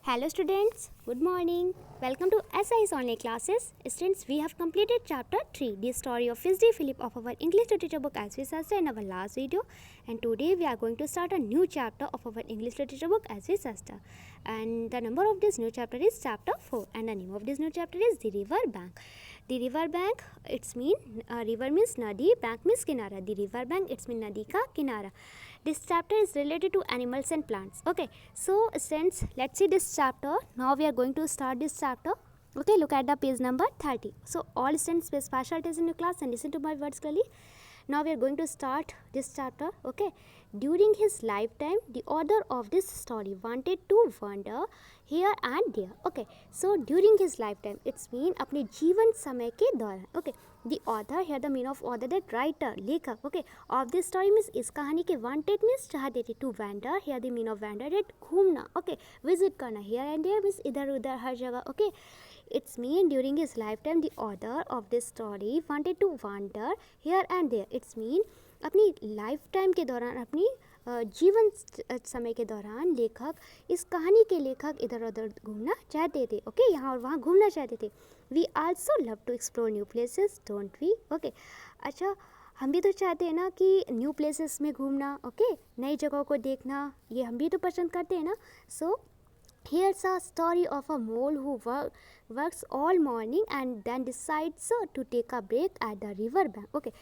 Hello students, good morning. Welcome to SIS online classes. Students, we have completed chapter 3, the story of Fitzroy Philip of our English literature book as we said in our last video. And today we are going to start a new chapter of our English literature book as we said. And the number of this new chapter is chapter 4 and the name of this new chapter is The River Bank. The river bank, it's mean river means nadi, bank means kinara. The river bank, it's mean nadi ka kinara. This chapter is related to animals and plants. Okay, so since let's see this chapter. Now we are going to start this chapter. Okay, look at the page number 30. So all students pay special attention in your class and listen to my words clearly. Now we are going to start this chapter. Okay, during his lifetime, the author of this story wanted to wander here and there. Okay, so during his lifetime, it's mean अपने जीवन समय के दौरान. Okay, the author here the meaning of author that writer लेखक. Okay, of this story means इस कहानी के wanted means चाहते थे. To wander here the meaning of wander that घूमना. Okay, visit करना. Here and there means इधर उधर हर जगह. Okay, it's mean during his lifetime the author of this story wanted to wander here and there. It's mean अपनी life time के दौरान अपनी जीवन समय के दौरान लेखक इस कहानी के लेखक इधर उधर घूमना चाहते थे. ओके, यहाँ और वहाँ घूमना चाहते थे. We also love to explore new places, don't we? Okay, अच्छा हम भी तो चाहते हैं ना कि न्यू प्लेसेस में घूमना. ओके, नई जगहों को देखना ये हम भी तो पसंद करते हैं ना. सो here's a story of a mole who works all morning and then decides to take a break at the river bank. Okay,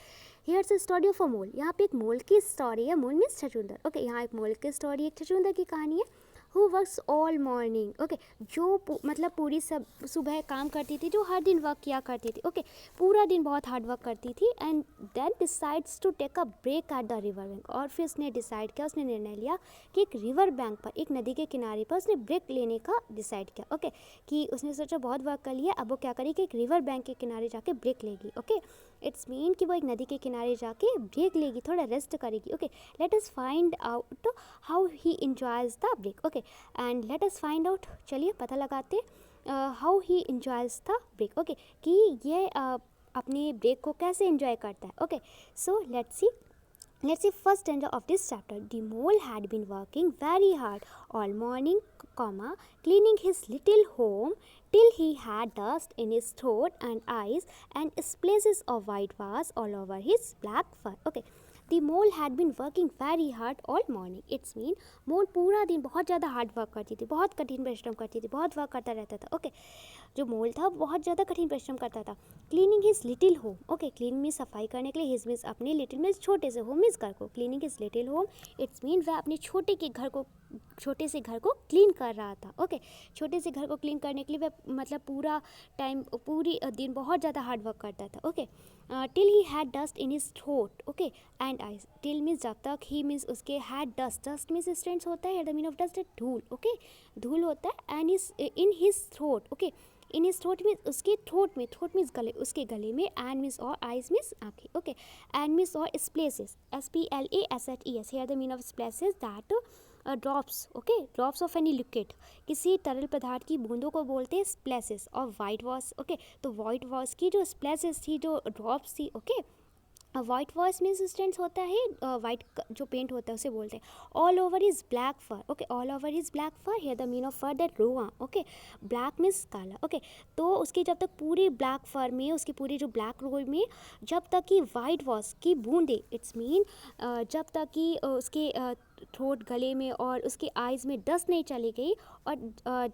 here's a story of a mole. यहाँ पे एक मोल की स्टोरी है. मोल मीन्स छछूंदर. ओके, यहाँ एक मोल की story, एक छछूंदर की कहानी है. Who works all morning. Okay, जो मतलब पूरी सब सुबह काम करती थी, जो हर दिन वर्क किया करती थी. ओके, पूरा दिन बहुत हार्ड वर्क करती थी. And then decides to take a break at the river bank. और फिर उसने डिसाइड किया, उसने निर्णय लिया कि एक रिवर बैंक पर, एक नदी के किनारे पर उसने ब्रेक लेने का डिसाइड किया. ओके, कि उसने सोचा बहुत वर्क कर लिया, अब वो क्या करेगी, एक रिवर बैंक के किनारे जाके ब्रेक लेगी. ओके, इट्स मीन कि वो एक नदी के किनारे जाके ब्रेक लेगी, थोड़ा रेस्ट करेगी. Okay, let us find out how he enjoys the break. Okay, and let us find out, चलिए पता लगाते how he enjoys the break. Okay, कि ये अपने ब्रेक को कैसे इंजॉय करता है. Okay, so let's see first stanza of this chapter. The mole had been working very hard all morning, cleaning his little home till he had dust in his throat and eyes and splashes of white was all over his black fur. Okay, the mole had been working very hard all morning. It's mean मोल पूरा दिन बहुत ज़्यादा hard work करती थी, बहुत कठिन परिश्रम करती थी, बहुत वर्क करता रहता था. ओके, जो मोल था बहुत ज़्यादा कठिन परिश्रम करता था. Cleaning his little home. Okay, clean means सफाई करने के लिए, हिज मीन्स अपने, लिटिल मीन्स छोटे से, होम मीन्स घर को. Cleaning his little home, it's mean वह अपने छोटे से घर को क्लीन कर रहा था. ओके, छोटे से घर को क्लीन करने के लिए वह मतलब पूरी दिन बहुत ज़्यादा हार्ड वर्क करता था. Okay, till he had dust in his throat. Okay, and eyes. Till means जब तक, ही मीन्स उसके, हैड डस्ट, डस्ट मीन्स स्ट्रेंट्स होता है, द मीन ऑफ डस्ट है धूल. ओके, धूल होता है. And is in his throat. Okay, in his throat means उसके थ्रोट में, थ्रोट मीन्स गले, उसके गले में. एंड मीन्स और, आइज मीन्स आँखें. ओके, एंड मीन्स और, स्प्लेसेस, SPLASSES. Here the mean of splashes that drops. Okay, drops of any liquid, किसी तरल पदार्थ की बूंदों को बोलते हैं स्प्लेसेस. और वाइट वॉश. ओके, तो वाइट वॉश की जो स्प्लेसेस थी, जो ड्रॉप्स थी. ओके, वाइट वॉश मीन्स स्टेंस होता है वाइट जो पेंट होता है उसे बोलते हैं. All over is black fur. Okay, all over is black fur. Here the mean of fur that रोआ. ओके, ब्लैक मीन्स काला. ओके, तो उसकी जब तक पूरी ब्लैक फर में, उसकी पूरी जो ब्लैक रोब में जब तक कि वाइट वॉश की बूंदे, इट्स मीन जब तक कि उसके थ्रोट, गले में और उसके आइज़ में डस्ट नहीं चली गई, और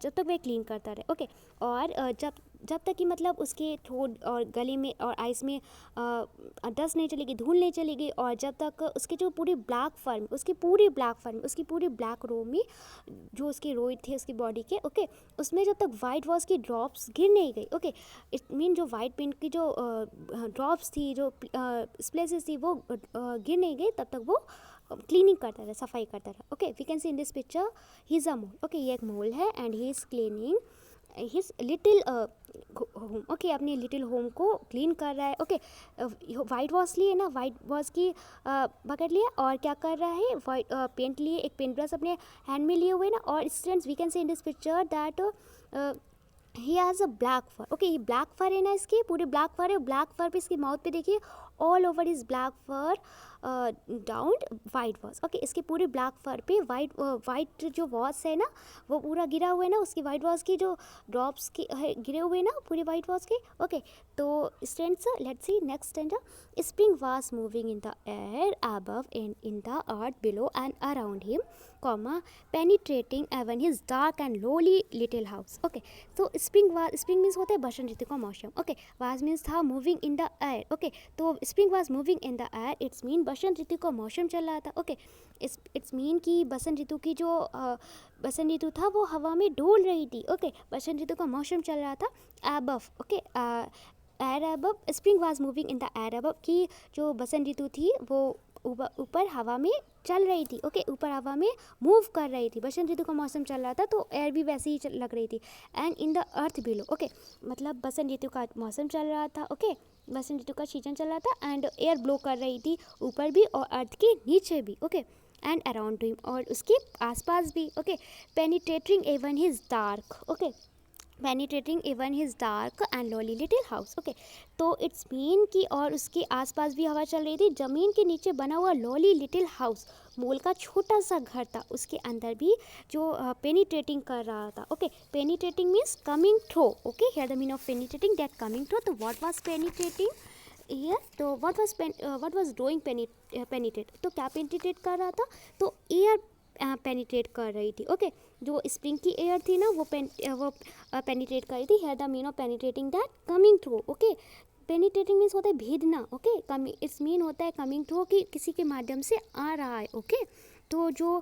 जब तक वह क्लीन करता रहे. ओके, और जब तक कि मतलब उसके थ्रोट और गले में और आइज़ में डस्ट नहीं चलेगी, धूल नहीं चलेगी, और जब तक उसके जो पूरी ब्लैक फर में, उसकी पूरी ब्लैक रो में जो उसके रोइड थे उसकी बॉडी के. ओके, उसमें जब तक वाइट वॉश की ड्रॉप्स गिर नहीं गई. ओके, इट मीन जो वाइट पेंट की जो ड्रॉप्स थी, जो स्प्लेसेस थी, वो गिर नहीं गई, तब तक वो क्लीनिंग करता था, सफाई करता था. Okay, we can see in this picture he is a mole. Okay, ये एक मोल है and he is cleaning his little home. Okay, अपने लिटिल होम को क्लीन कर रहा है. ओके, वाइट वॉश लिए ना, वाइट वॉश की बकेट लिया और क्या कर रहा है, वाइट पेंट लिए, एक पेंट ब्रश अपने हैंड में लिए हुए ना. और students we can see in this picture that he has a black fur. Okay, ये ब्लैक फर है ना, इसके पूरे ब्लैक फर है. ब्लैक फर पे इसकी माउथ पे देखिए, all over is black fur down white wash. Okay, इसके पूरे ब्लैक फर पे वाइट जो वॉश है ना वो पूरा गिरा हुआ है ना, उसकी वाइट वॉश की जो ड्रॉप्स की गिरे हुए ना पूरे वाइट वॉश के। ओके, तो stand let's see next stanza. Spring was moving in the air above and in the earth below and around him, comma penetrating even his dark and lowly little house. Okay, तो spring means होता है बसंत ऋतु का मौसम। Okay, was means था, moving in the air. Okay, तो spring was moving in the air, it's mean बसंत ऋतु का मौसम चल रहा था। ओके, इट्स मीन कि बसंत ऋतु की जो बसंत ऋतु था वो हवा में डोल रही थी। ओके, बसंत ऋतु का मौसम चल रहा था above. Okay, air above, spring was moving in the air above, की जो बसंत ऋतु थी वो ऊपर हवा में चल रही थी। ओके, ऊपर हवा में मूव कर रही थी। बसंत ऋतु का मौसम चल रहा था तो एयर भी वैसे ही लग रही थी। And in the earth below, okay, मतलब बसंत ऋतु का मौसम चल रहा था। ओके, बसंत ऋतु का सीजन चल रहा था एंड एयर ब्लो कर रही थी ऊपर भी और अर्थ के नीचे भी। ओके, एंड अराउंड हिम, और उसके आसपास भी। Okay, penetrating even his dark, okay, penetrating even his dark and lolly little house. Okay, तो इट्स मीन कि और उसके आसपास भी हवा चल रही थी। ज़मीन के नीचे बना हुआ लॉली लिटिल हाउस, मोल का छोटा सा घर था, उसके अंदर भी जो पेनिट्रेटिंग कर रहा था। Okay, penetrating means coming through. Okay, here the mean of penetrating, that coming through. तो व्हाट वाज पेनिट्रेटिंग ईयर, तो व्हाट वाज डूइंग पेनिट्रेट, तो क्या पेनिट्रेट कर रहा था, तो एयर पेनिट्रेट कर रही थी। ओके, जो स्प्रिंग की एयर थी ना वो पेनिट्रेट कर रही थी। Here the mean of penetrating, that coming through. Okay, penetrating means होता है भेदना। ओके, इट्स मीन होता है कमिंग थ्रू कि किसी के माध्यम से आ रहा है। ओके, तो जो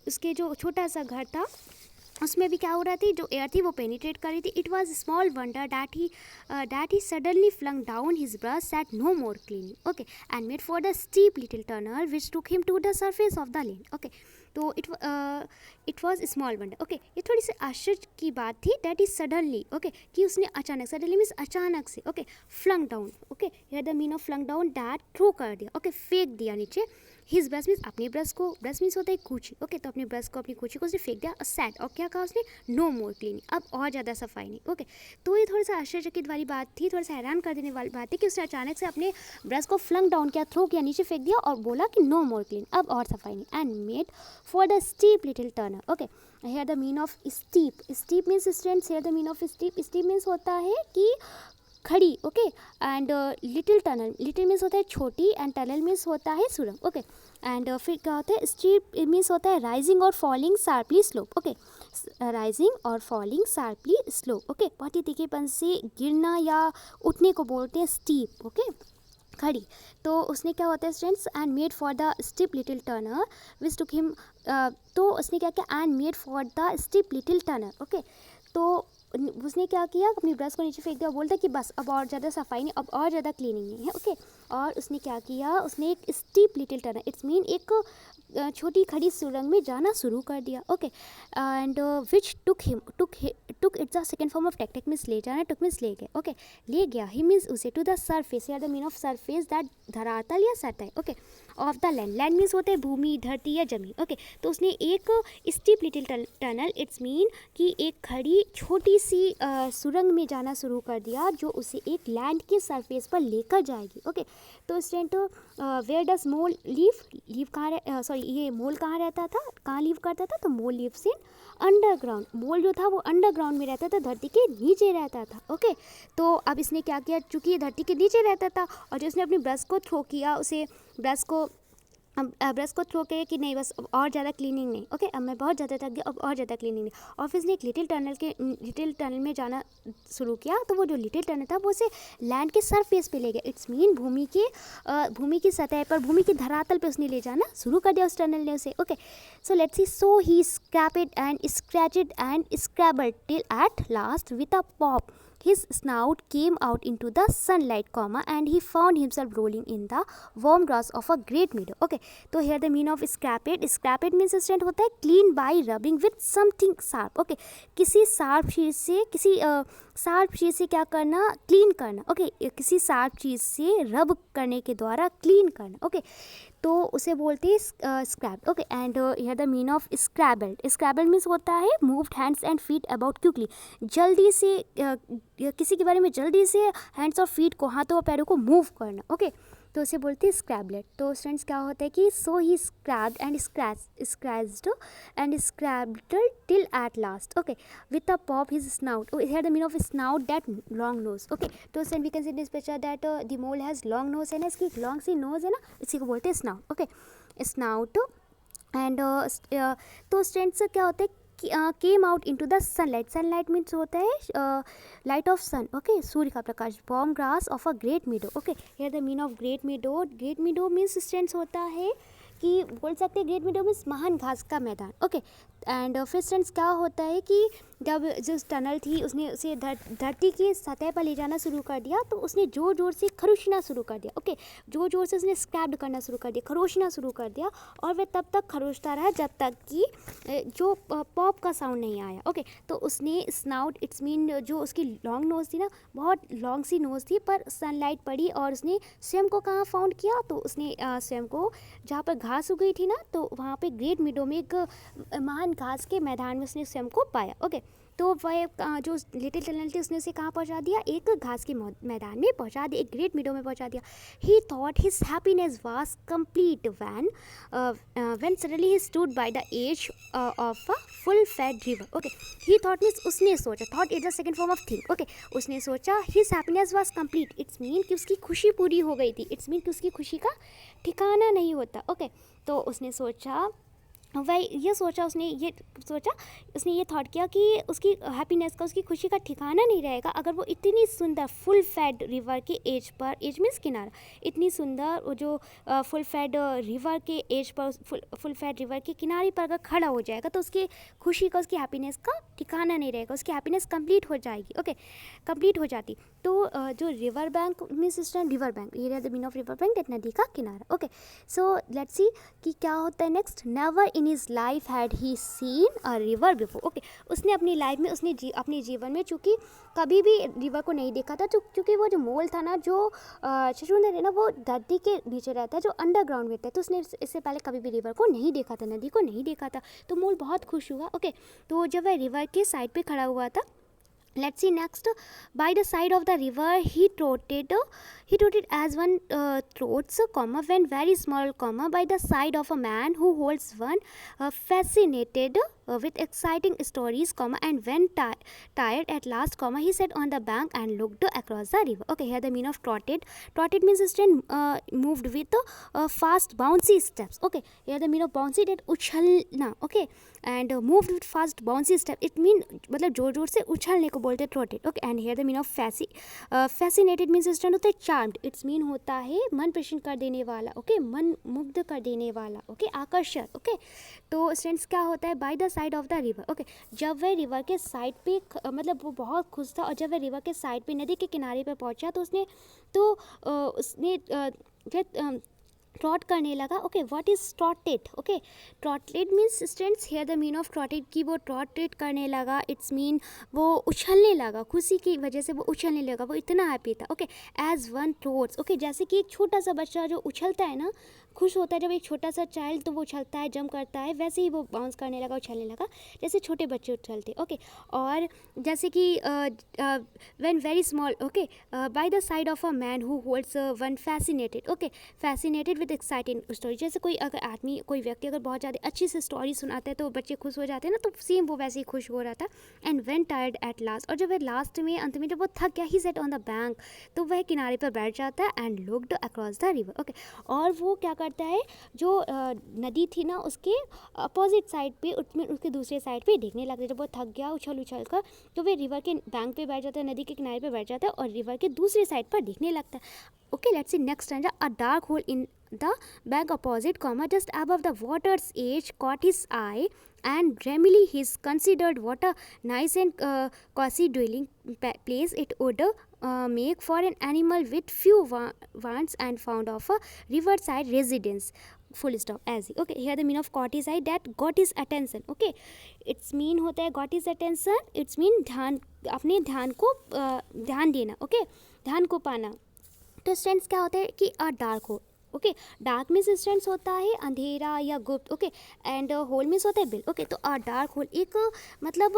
उसके जो छोटा सा घर था उसमें भी क्या हो रहा थी, जो एयर थी वो पेनिट्रेट कर रही थी। It was small wonder that he suddenly flung down his brush set no more cleaning. Okay, and made for the steep little tunnel which took him to the surface of the land. Okay, तो it was small wonder. Okay, ये थोड़ी सी आश्चर्य की बात थी। That is suddenly, okay, कि उसने अचानक, सडनली मीन्स अचानक से। Okay, flung down. Okay, here the mean of flung down, that throw कर दिया। ओके, फेंक दिया नीचे। हिज ब्रश मीन्स अपने ब्रश को, ब्रश मीन्स होता है कूची। ओके, तो अपने ब्रश को, अपनी कूची को उसने फेंक दिया। सेट, और क्या कहा उसने, नो मोर क्लीनिंग, अब और ज़्यादा सफाई नहीं। ओके, तो ये थोड़ा सा आश्चर्यचकित वाली बात थी, थोड़ा सा हैरान कर देने वाली बात थी कि उसने अचानक से अपने ब्रश को फ्लंग डाउन किया, थ्रो किया, नीचे फेंक दिया और बोला कि नो मोर क्लीन, अब और सफाई नहीं। And made for the steep little tunnel. Okay, here the mean of steep, steep means students, here the mean of steep, steep means होता है कि खड़ी। Okay, and little tunnel, little means होता है छोटी एंड टनल मीन्स होता है सुरंग। ओके, एंड फिर क्या होता है, स्टीप मीन्स होता है राइजिंग और falling sharply slope. Okay, rising और फॉलिंग शार्पली स्लोप। ओके, बहुत ही तीखेपन से गिरना या उठने को बोलते हैं स्टीप। ओके, खड़ी। तो उसने क्या होता है students, and made for the steep little tunnel which took him, तो उसने क्या किया, and made for the steep little tunnel. Okay, तो उसने क्या किया, अपनी ब्रश को नीचे फेंक दिया, बोलता कि बस अब और ज़्यादा सफाई नहीं, अब और ज़्यादा क्लीनिंग नहीं है। ओके, और उसने क्या किया, उसने एक steep little tunnel, it's mean एक छोटी खड़ी सुरंग में जाना शुरू कर दिया। Okay, and which took it's a second form of take means ले जाना, टुक मीन्स ले गए। ओके, ले गया, ही मीन्स उसे, टू द सरफेस, या the mean of surface, that धरातल या सतह। Okay, of the land, land means होते हैं भूमि, धरती या जमीन। ओके, तो उसने एक steep little tunnel, it's mean कि एक खड़ी छोटी सी सुरंग में जाना शुरू कर दिया जो उसे एक लैंड के सरफेस पर लेकर जाएगी। ओके, तो student where does mole live कहाँ, सॉरी ये मोल कहाँ रहता था, कहाँ लीव करता था, तो मोल लीव्स इन अंडरग्राउंड। मोल जो था वो अंडरग्राउंड में रहता था, धरती के नीचे रहता था। ओके, तो अब इसने क्या किया, चूँकि ये धरती के नीचे रहता था और जो उसने अपनी ब्रश को थ्रो किया, उसे ब्रश को थ्रो किया कि नहीं बस अब और ज़्यादा क्लीनिंग नहीं। ओके, अब मैं बहुत ज़्यादा थक गया, अब और ज़्यादा क्लीनिंग नहीं। और फिर उसने एक लिटिल टनल में जाना शुरू किया, तो वो जो लिटिल टनल था वो उसे लैंड के सरफेस पे ले गया। इट्स मीन भूमि की सतह पर, भूमि की धरातल पे उसने ले जाना शुरू कर दिया उस टनल ने उसे। Okay, so let's see, so he scraped and scratched and scrabbled till at last with a pop his snout came out into the sunlight, and he found himself rolling in the warm grass of a great meadow. Okay, तो here the meaning of scraped means student होता है clean by rubbing with something sharp. Okay, किसी sharp चीज़ से क्या करना, clean करना। Okay, किसी sharp चीज़ से रब करने के द्वारा क्लीन करना। ओके, तो उसे बोलते हैं scrap. Okay, and here the mean of scrabbled means होता है moved hands and feet about quickly, जल्दी से किसी के बारे में जल्दी से हैंड्स और फीट को, हाथों और पैरों को मूव करना। ओके, तो उसे बोलते हैं स्क्रैबलेट। तो स्टूडेंट्स क्या होता है कि so he scrabbed and scratched and scrabbed till at last, okay, with a pop his snout. Here the meaning of snout, that long nose, okay. तो student we can see this picture that the mole has long nose है ना, इसकी long सी knows है ना, इसी को बोलते हैं स्नाउट, ओके, स्नाउट। एंड तो स्टूडेंट्स क्या होता है came out into the sunlight. Sunlight means होता है लाइट ऑफ सन, ओके, सूर्य का प्रकाश। Warm grass of a great meadow, okay. Here the mean of great meadow, great meadow means students होता है कि बोल सकते हैं ग्रेट मीडो मीन्स महान घास का मैदान, ओके। एंड फिर स्टूडेंट्स क्या होता है कि जब जिस टनल थी उसने उसे धरती की सतह पर ले जाना शुरू कर दिया, तो उसने ज़ोर ज़ोर से खरोचना शुरू कर दिया, ओके। ज़ोर ज़ोर से उसने स्क्रैप्ड करना शुरू कर दिया, खरोचना शुरू कर दिया, और वह तब तक खरोचता रहा जब तक कि जो पॉप का साउंड नहीं आया, ओके। तो उसने स्नाउट, इट्स मीन जो उसकी लॉन्ग नोज़ थी ना, बहुत लॉन्ग सी नोज़ थी, पर सनलाइट पड़ी और उसने स्वयं को कहाँ फाउंड किया, तो उसने स्वयं को जहाँ पर घास उगी थी ना, तो वहाँ पे ग्रेट मीडो में एक महान घास के मैदान में उसने स्वयं को पाया, ओके। तो वह जो लिटिल टनल थी उसने उसे कहाँ पहुँचा दिया, एक घास के मैदान में पहुँचा दिया, एक ग्रेट मीडो में पहुँचा दिया। He thought his happiness was complete when suddenly he stood by the edge of a full fed river, okay. He thought means उसने सोचा, thought is the second form of think, okay. उसने सोचा his happiness was complete, it's mean कि उसकी खुशी पूरी हो गई थी, इट्स मीन कि उसकी खुशी का ठिकाना नहीं होता, ओके। तो उसने सोचा, वह ये सोचा, उसने ये थॉट किया कि उसकी हैप्पीनेस का, उसकी खुशी का ठिकाना नहीं रहेगा अगर वो इतनी सुंदर फुल फेड रिवर के एज पर, एज मीन्स किनारा, इतनी सुंदर वो जो फुल फेड रिवर के एज पर, फुल फेड रिवर के किनारे पर अगर खड़ा हो जाएगा तो उसकी खुशी का, उसकी हैप्पीनेस का ठिकाना नहीं रहेगा, उसकी हैप्पीनेस कंप्लीट हो जाएगी, ओके, कंप्लीट हो जाती। तो जो river bank means stand river bank, ये the meaning of river bank, नदी का किनारा, ओके। सो लेट्स सी कि क्या होता है next. Never in his life had he seen a river before, okay. उसने अपनी लाइफ में, उसने अपने जीवन में चूँकि कभी भी रिवर को नहीं देखा था, क्योंकि वो जो मोल था ना, जो छछूंदर है ना, वो धरती के नीचे रहता है, जो अंडरग्राउंड में रहता है, तो उसने इससे पहले कभी भी रिवर को नहीं देखा था, नदी को नहीं देखा था। तो मोल बहुत खुश हुआ, ओके। तो जब वह रिवर के साइड पे खड़ा हुआ था, let's see next. By the side of the river he trotted as one trots, comma, when very small, comma, by the side of a man who holds one, fascinated with exciting stories, comma, and when tired at last, comma, he sat on the bank and looked across the river, okay. Here the meaning of trotted means moved with fast bouncy steps, okay. Here the meaning of bouncy, that uchhalna, okay, and moved with fast bouncy step, it mean मतलब जोर जोर से उछलने को बोलते हैं ट्रोटेड, okay. And here the mean of fascinated means stand होता है charmed, it's mean होता है मन प्रसन्न कर देने वाला, ओके, मन मुग्ध कर देने वाला, ओके, आकर्षक, ओके। तो स्टूडेंट्स क्या होता है by the side of the river, okay. जब वह रिवर के साइड पे मतलब वो बहुत खुश था, और जब वह रिवर के साइड पे, नदी के किनारे पे पहुंचा, तो उसने ट्रॉट करने लगा, okay. What is trotted, okay. Trotted means students here the mean of trotted कि वो ट्रॉटेड करने लगा, इट्स मीन वो उछलने लगा, खुशी की वजह से वो उछलने लगा, वो इतना हैप्पी था, ओके। एज वन ट्रोट्स, ओके, जैसे कि एक छोटा सा बच्चा जो उछलता है ना, खुश होता है जब एक छोटा सा चाइल्ड, तो वो उछलता है, जंप करता है, वैसे ही वो बाउंस करने लगा, उछलने लगा, जैसे छोटे बच्चे उछलते, ओके। और जैसे कि when very small, okay, by the side of a man who holds one fascinated, okay, fascinated with exciting story. जैसे कोई अगर आदमी, कोई व्यक्ति अगर बहुत ज़्यादा अच्छी से स्टोरी सुनाते हैं तो बच्चे खुश हो जाते हैं ना, तो सेम वो वैसे ही खुश हो रहा था। And when tired at last, और जब वह लास्ट में, अंत में जब वो थक गया, ही सेट ऑन द बैंक, तो वह किनारे पर बैठ जाता है, and looked across the river, okay. और वो क्या करता है, जो नदी थी ना, उसके अपोजिट साइड पे, उसके दूसरे साइड पे देखने लगता है। जब वो थक गया उछल कर, तो वे रिवर के बैंक पे बैठ जाता है, नदी के किनारे पे बैठ जाता है, और रिवर के दूसरे साइड पर देखने लगता है, okay. Let's see next stanza. A dark hole in the bank opposite, comma, just above the water's edge caught his eye, and dreamily he considered what a nice and cozy dwelling place it would make for an animal with few wants and found of a riverside residence, full stop, as okay. Here the meaning of caught his eye, that got his attention, okay. It's mean होता है got his attention, it's mean ध्यान, अपने ध्यान को ध्यान देना, okay, ध्यान को पाना। तो स्टूडेंट्स क्या होता है कि अ dark hole, okay. Dark means students होता है अंधेरा या गुप्त, ओके। एंड होल मीन्स होता है बिल, ओके। तो अ डार्क होल एक मतलब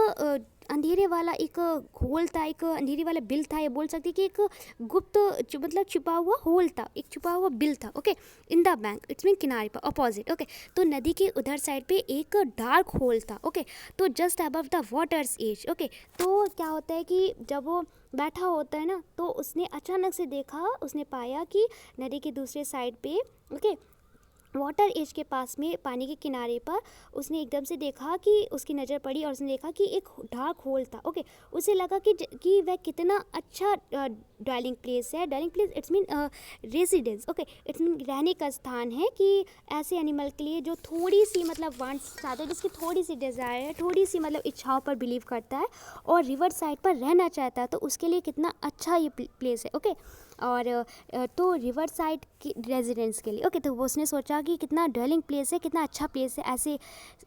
अंधेरे वाला एक होल था, एक अंधेरे वाला बिल था, ये बोल सकते कि एक गुप्त मतलब छुपा हुआ होल था, एक छुपा हुआ बिल था। Okay, in the bank, it's mean किनारे पर, अपोजिट। ओके, तो नदी के उधर साइड पे एक डार्क होल था। ओके, तो just above the water's edge. Okay, तो क्या होता है कि जब वो बैठा होता है ना, तो उसने अचानक से देखा, उसने पाया कि नदी के दूसरे साइड पे, ओके, वाटर एज के पास में, पानी के किनारे पर, उसने एकदम से देखा कि उसकी नज़र पड़ी और उसने देखा कि एक डार्क होल था। ओके, उसे लगा कि वह कितना अच्छा डवेलिंग प्लेस है। Dwelling place it's mean residence. Okay, it's mean रहने का स्थान है कि ऐसे एनिमल के लिए जो थोड़ी सी मतलब वांट्स चाहता है, जिसकी थोड़ी सी डिज़ायर है, थोड़ी सी मतलब इच्छाओं पर बिलीव करता है और रिवर साइड पर रहना चाहता है, तो उसके लिए कितना अच्छा ये प्लेस है। ओके, और तो रिवर साइड की रेजिडेंस के लिए, ओके, तो वो उसने सोचा कि कितना डवेलिंग प्लेस है, कितना अच्छा प्लेस है ऐसे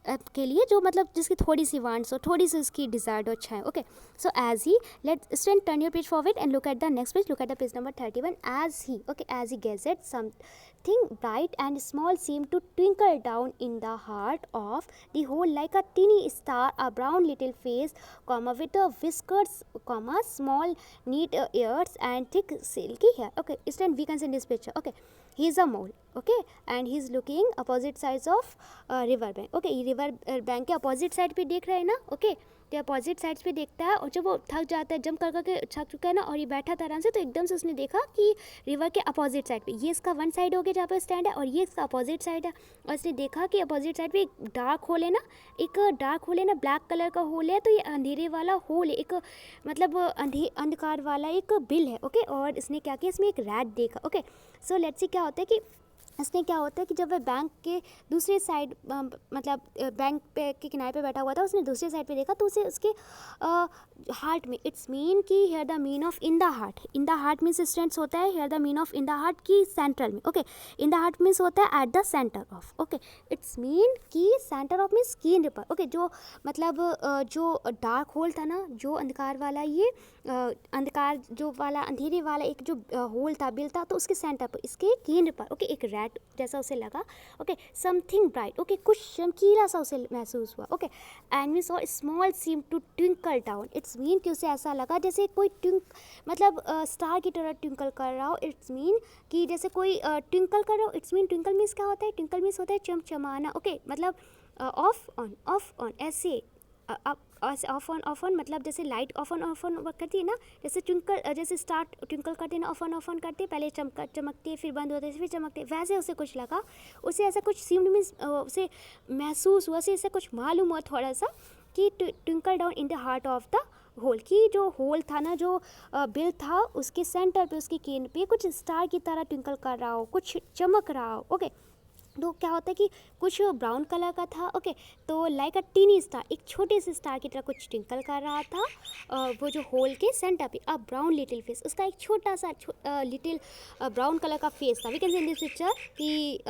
के लिए जो मतलब जिसकी थोड़ी सी वांट्स हो, थोड़ी सी उसकी डिज़ायर्ड हो, अच्छा है। Okay, so as he, let student turn your page forward and look at the next page, look at the page number 31। As he, okay, as he gazed something bright and small seemed to twinkle down in the heart of the hole like a teeny star, a brown little face, comma, with a whiskers, comma, small neat ears and thick silky hair. Okay, student, we can see in this picture. Okay, he is a mole. Okay, and he is looking opposite sides of river bank. Okay, ये river bank के opposite side पे देख रहे हैं ना। okay, तो opposite sides पे देखता है और जब वो थक जाता है, जंप कर करके थक चुका है ना, और ये बैठा था आराम से, तो एकदम से उसने देखा कि रिवर के अपोजिट साइड पे, ये इसका वन साइड हो गया जहाँ पे स्टैंड है और ये इसका अपोजिट साइड है, और इसने देखा कि अपोजिट साइड पे एक डार्क होल है ना, एक डार्क होल है ना, ब्लैक कलर का होल है, तो ये अंधेरे वाला होल है, एक मतलब अंधकार वाला एक बिल है। ओके, और इसने क्या किया, इसमें एक रैट देखा। ओके, सो लेट्स सी क्या होता है कि इसने क्या होता है कि जब वह बैंक के दूसरे साइड मतलब बैंक पे के किनारे पे बैठा हुआ था, उसने दूसरे साइड पे देखा, तो उसे उसके हार्ट में, इट्स मीन कि here the mean of in the heart, in the heart means students होता है here the mean of in the heart की सेंट्रल में। Okay, in the heart means होता है at the centre of. Okay, it's mean कि centre of means केंद्र पर। Okay, जो मतलब जो डार्क होल था ना, जो अंधकार वाला, ये अंधकार जो वाला, अंधेरे वाला एक जो होल था, बिल था, तो उसके सेंटर पर, इसके केंद्र पर, ओके, एक रैट जैसा उसे लगा। ओके, समथिंग ब्राइट, ओके, कुछ चमकीला सा उसे महसूस हुआ। Okay, and we saw small seem to twinkle down, it's mean कि उसे ऐसा लगा जैसे कोई मतलब स्टार की तरह ट्विंकल कर रहा हो। इट्स मीन कि जैसे कोई ट्विंकल कर रहा हो। इट्स मीन ट्विंकल मीन्स क्या होता है, ट्विंकल मीन्स होता है चमचमाना। ओके, मतलब ऑफ ऑन ऐसे ऑफ ऑन मतलब जैसे लाइट ऑफ ऑन करती है ना, जैसे ट्विंकल, जैसे स्टार ट्विंकल करते हैं ना, ऑफ ऑन करते हैं, पहले चमकती है, फिर बंद होते हैं, फिर चमकते हैं, वैसे उसे कुछ लगा, उसे ऐसा कुछ सीम्ड मीन्स उसे महसूस हुआ, उसे ऐसा कुछ मालूम हुआ थोड़ा सा कि twinkle down in the heart of the hole, कि जो होल था ना, जो बिल था, उसके सेंटर पे, उसके केंद्र पे कुछ स्टार की तरह ट्विंकल कर रहा हो, कुछ चमक रहा हो। ओके, तो क्या होता है कि कुछ ब्राउन कलर का था। ओके, तो लाइक अ टीनी स्टार, एक छोटे से स्टार की तरह कुछ ट्विंकल कर रहा था वो जो होल के सेंटर पे। अ ब्राउन लिटिल फेस, उसका एक छोटा सा लिटिल ब्राउन कलर का फेस था। We can see in this picture कि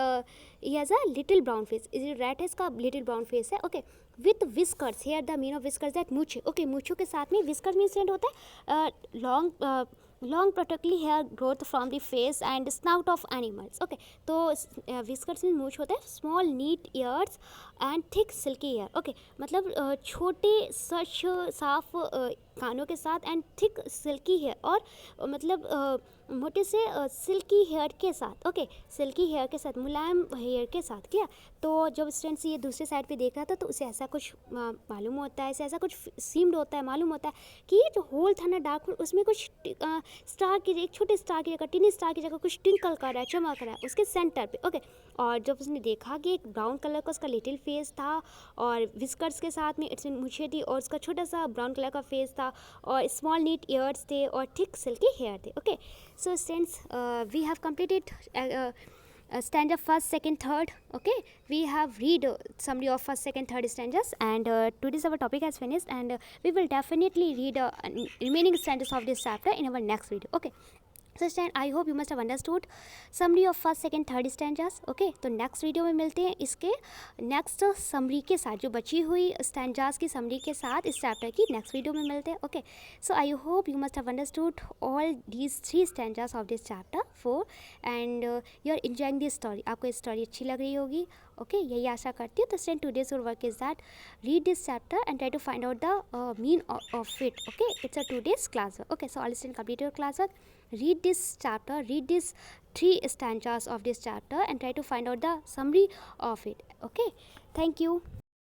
he has a little brown face, red है, इसका लिटिल ब्राउन फेस है। Okay, with whiskers, here the mean of whiskers that मूछे। ओके, मूछों के साथ में विस्कर्स मीन्स होता है long protectly hair growth from the face and snout of animals. Okay, तो विस्कर्स मीन मूछ होता है, small neat years and thick silky hair. Okay, मतलब छोटे स्वच्छ साफ कानों के साथ एंड थिक सिल्की हेयर, और मतलब मोटे से सिल्की हेयर के साथ। ओके, सिल्की हेयर के साथ, मुलायम हेयर के साथ। क्या, तो जब स्टूडेंट्स ये दूसरे साइड पे देख रहा था, तो उसे ऐसा कुछ मालूम होता है, ऐसा कुछ सीम्ड होता है, मालूम होता है कि जो होल था ना, डार्क होल, उसमें कुछ स्टार की, एक छोटे स्टार की जगह, टीनी स्टार की जगह कुछ ट्विंकल कर रहा है, चमक रहा है उसके सेंटर पे। ओके, और जब उसने देखा कि एक ब्राउन कलर का उसका लिटिल फेस था और विस्कर्स के साथ में इट्स मूछें थी, और उसका छोटा सा ब्राउन कलर का फेस था, और स्मॉल नीट ईयर्स थे, और थिक सिल्की हेयर थे। Okay, so students, we have completed stanza first, second, third. Okay, we have read summary of first, second, third stanzas, and today's our topic has finished, and we will definitely read remaining stanzas of this chapter in our next video. Okay, So I hope you must have understood summary of first, second, third stanzas. Okay, तो next video में मिलते हैं इसके next summary के साथ, जो बची हुई स्टैंजास की समरी के साथ इस चैप्टर की नेक्स्ट वीडियो में मिलते हैं. Okay, so I hope you must have understood all these 3 stanzas of this chapter 4 and you are enjoying this story. आपको इस स्टोरी अच्छी लग रही होगी. ओके, यही आशा करती हूँ. तो student, today's your work is that read this chapter and try to find out the mean of it. Okay, it's a today's class work. Okay, so all students complete your class work. Read this chapter, read these 3 stanzas of this chapter and try to find out the summary of it. Okay, thank you.